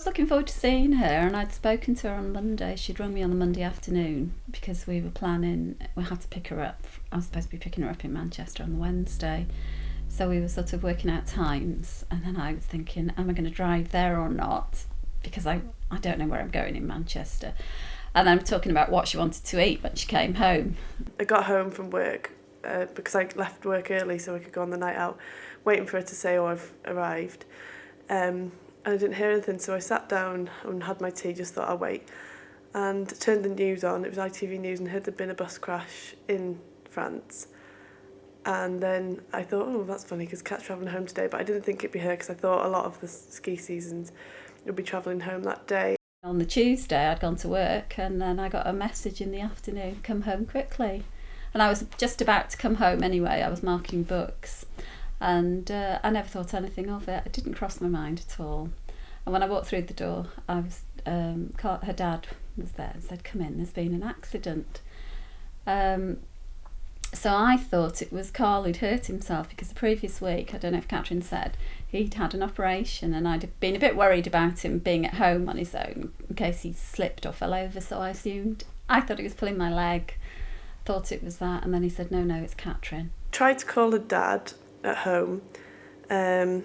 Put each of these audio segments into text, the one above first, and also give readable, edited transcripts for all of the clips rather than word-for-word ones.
was looking forward to seeing her, and I'd spoken to her on Monday. She'd rung me on the Monday afternoon because we had to pick her up. I was supposed to be picking her up in Manchester on the Wednesday. So we were sort of working out times, and then I was thinking, am I going to drive there or not? Because I don't know where I'm going in Manchester. And I'm talking about what she wanted to eat when she came home. I got home from work because I left work early so I could go on the night out, waiting for her to say, oh, I've arrived. And I didn't hear anything, so I sat down and had my tea, just thought I'll wait. And turned the news on, it was ITV News, and heard there'd been a bus crash in France. And then I thought, oh, that's funny because Kat's travelling home today, but I didn't think it'd be her because I thought a lot of the ski seasons would be travelling home that day. On the Tuesday, I'd gone to work, and then I got a message in the afternoon, come home quickly. And I was just about to come home anyway. I was marking books, and I never thought anything of it. It didn't cross my mind at all. And when I walked through the door, her dad was there and said, come in, there's been an accident. So I thought it was Carl who'd hurt himself, because the previous week, I don't know if Catrin said, he'd had an operation, and I'd been a bit worried about him being at home on his own in case he slipped or fell over, so I thought he was pulling my leg, thought it was that, and then he said, no, it's Catrin. Tried to call her dad at home, and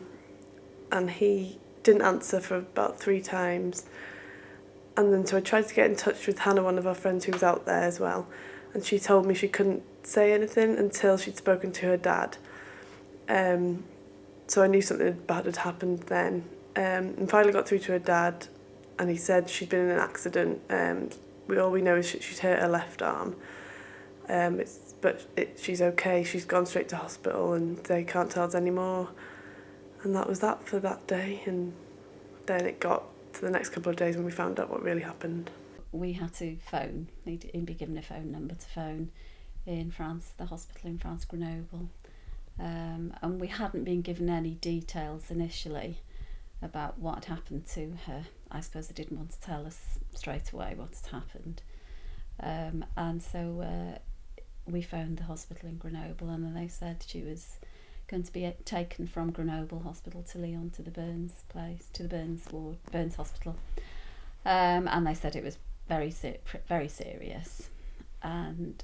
he didn't answer for about 3 times. And then so I tried to get in touch with Hannah, one of our friends who was out there as well, and she told me she couldn't say anything until she'd spoken to her dad. So I knew something bad had happened then. And finally got through to her dad, and he said she'd been in an accident. All we know is she's hurt her left arm. She's okay. She's gone straight to hospital, and they can't tell us anymore. And that was that for that day. And then it got to the next couple of days when we found out what really happened. We had to phone, he'd be given a phone number to phone in France, the hospital in France, Grenoble. And we hadn't been given any details initially about what had happened to her. I suppose they didn't want to tell us straight away what had happened. And so we phoned the hospital in Grenoble, and then they said she was going to be taken from Grenoble Hospital to Lyon to the Burns place, to the Burns ward, Burns Hospital. And they said it was very serious. And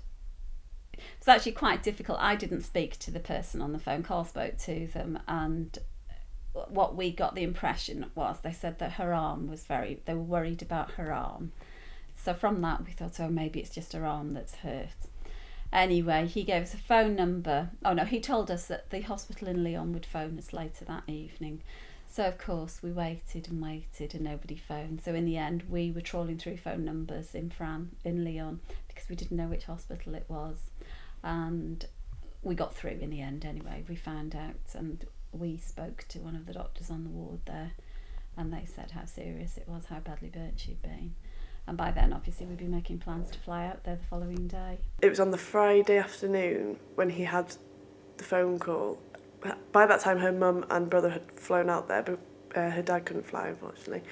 it was actually quite difficult. I didn't speak to the person on the phone. Carl spoke to them, and what we got the impression was they said that her arm was they were worried about her arm. So from that we thought, oh, maybe it's just her arm that's hurt. Anyway, he gave us a phone number. Oh no, he told us that the hospital in Lyon would phone us later that evening. So of course we waited and nobody phoned. So in the end we were trawling through phone numbers in Lyon, because we didn't know which hospital it was. And we got through in the end anyway. We found out, and we spoke to one of the doctors on the ward there, and they said how serious it was, how badly burnt she'd been. And by then, obviously, we'd be making plans to fly out there the following day. It was on the Friday afternoon when he had the phone call. By that time, her mum and brother had flown out there, but her dad couldn't fly, unfortunately.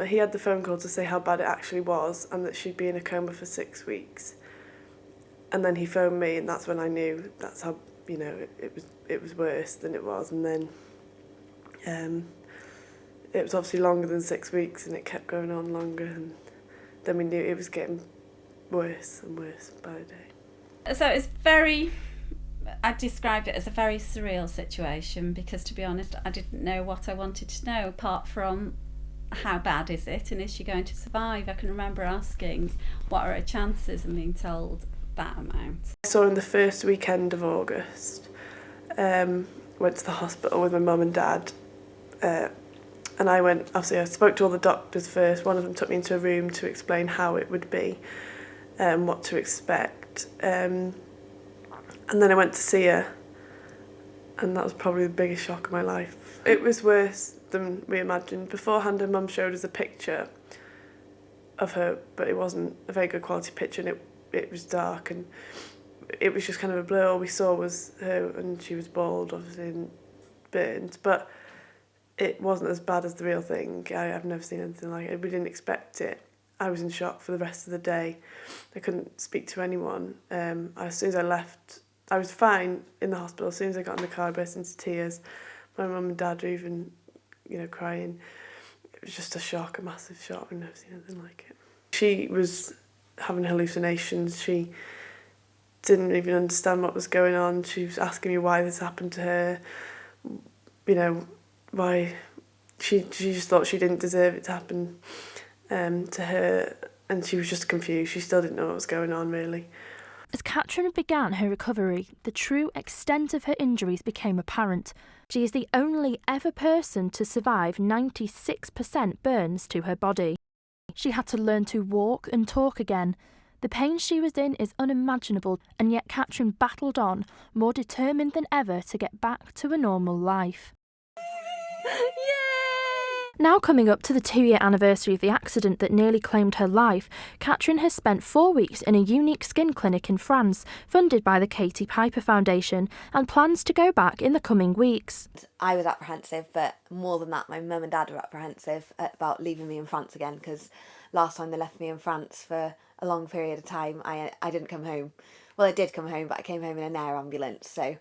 He had the phone call to say how bad it actually was, and that she'd be in a coma for 6 weeks. And then he phoned me, and that's when I knew that's how, it was worse than it was. And then it was obviously longer than 6 weeks, and it kept going on longer, and then we knew it was getting worse and worse by the day. So it's I'd describe it as a very surreal situation, because to be honest, I didn't know what I wanted to know, apart from how bad is it and is she going to survive. I can remember asking what are her chances and being told that amount. I saw her in the first weekend of August. Went to the hospital with my mum and dad. And I spoke to all the doctors first. One of them took me into a room to explain how it would be, what to expect. And then I went to see her, and that was probably the biggest shock of my life. It was worse than we imagined. Beforehand, her mum showed us a picture of her, but it wasn't a very good quality picture, and it was dark, and it was just kind of a blur. All we saw was her, and she was bald, obviously, and burned, but it wasn't as bad as the real thing. I've never seen anything like it. We didn't expect it. I was in shock for the rest of the day. I couldn't speak to anyone. As soon as I left, I was fine in the hospital. As soon as I got in the car, I burst into tears. My mum and dad were even, crying. it was just a shock, a massive shock. I've never seen anything like it. She was having hallucinations. She didn't even understand what was going on. She was asking me why this happened to her. You know, why she just thought she didn't deserve it to happen to her, and she was just confused. She still didn't know what was going on, really. As Catrin began her recovery, the true extent of her injuries became apparent. She is the only ever person to survive 96% burns to her body. She had to learn to walk and talk again. The pain she was in is unimaginable, and yet Catrin battled on, more determined than ever to get back to a normal life. Now coming up to the 2-year anniversary of the accident that nearly claimed her life, Catrin has spent 4 weeks in a unique skin clinic in France, funded by the Katie Piper Foundation, and plans to go back in the coming weeks. I was apprehensive, but more than that, my mum and dad were apprehensive about leaving me in France again, because last time they left me in France for a long period of time, I didn't come home. Well, I did come home, but I came home in an air ambulance. So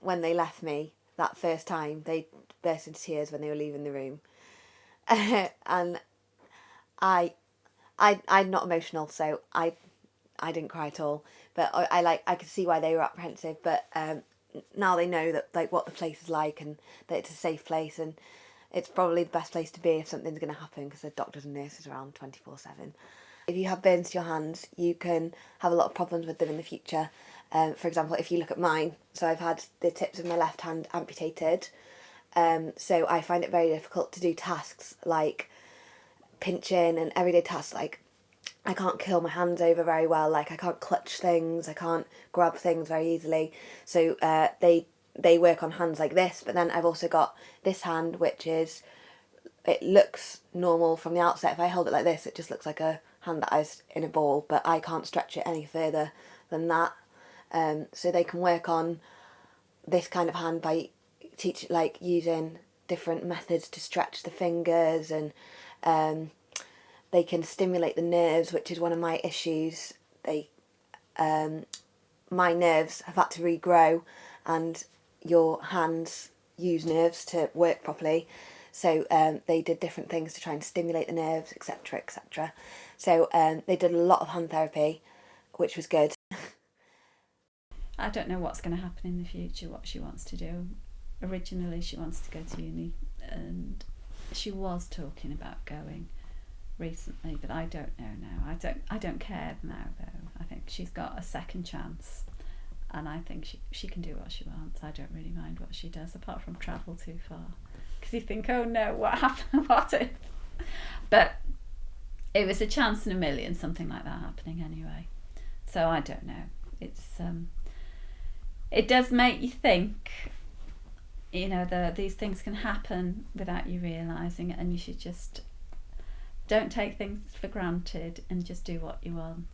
when they left me that first time, they burst into tears when they were leaving the room. And I'm not emotional, so I didn't cry at all. But I could see why they were apprehensive. But now they know that like what the place is like, and that it's a safe place, and it's probably the best place to be if something's going to happen, because there's doctors and nurses around 24/7. If you have burns to your hands, you can have a lot of problems with them in the future. For example, if you look at mine, so I've had the tips of my left hand amputated. So I find it very difficult to do tasks like pinching and everyday tasks. Like I can't curl my hands over very well. Like I can't clutch things. I can't grab things very easily. So they work on hands like this. But then I've also got this hand, which is, it looks normal from the outset. If I hold it like this, it just looks like a hand that is in a ball. But I can't stretch it any further than that. So they can work on this kind of hand by using different methods to stretch the fingers, and they can stimulate the nerves, which is one of my issues. My nerves have had to regrow, and your hands use nerves to work properly. So they did different things to try and stimulate the nerves, etc., etc. So they did a lot of hand therapy, which was good. I don't know what's going to happen in the future, what she wants to do. Originally she wants to go to uni, and she was talking about going recently, but I don't know now. I don't care now though. I think she's got a second chance, and I think she can do what she wants. I don't really mind what she does, apart from travel too far, because you think, oh no, what happened, what if? But it was a chance in a million, something like that happening anyway. So I don't know. It's it does make you think, you know, these things can happen without you realising it, and you should just don't take things for granted and just do what you want.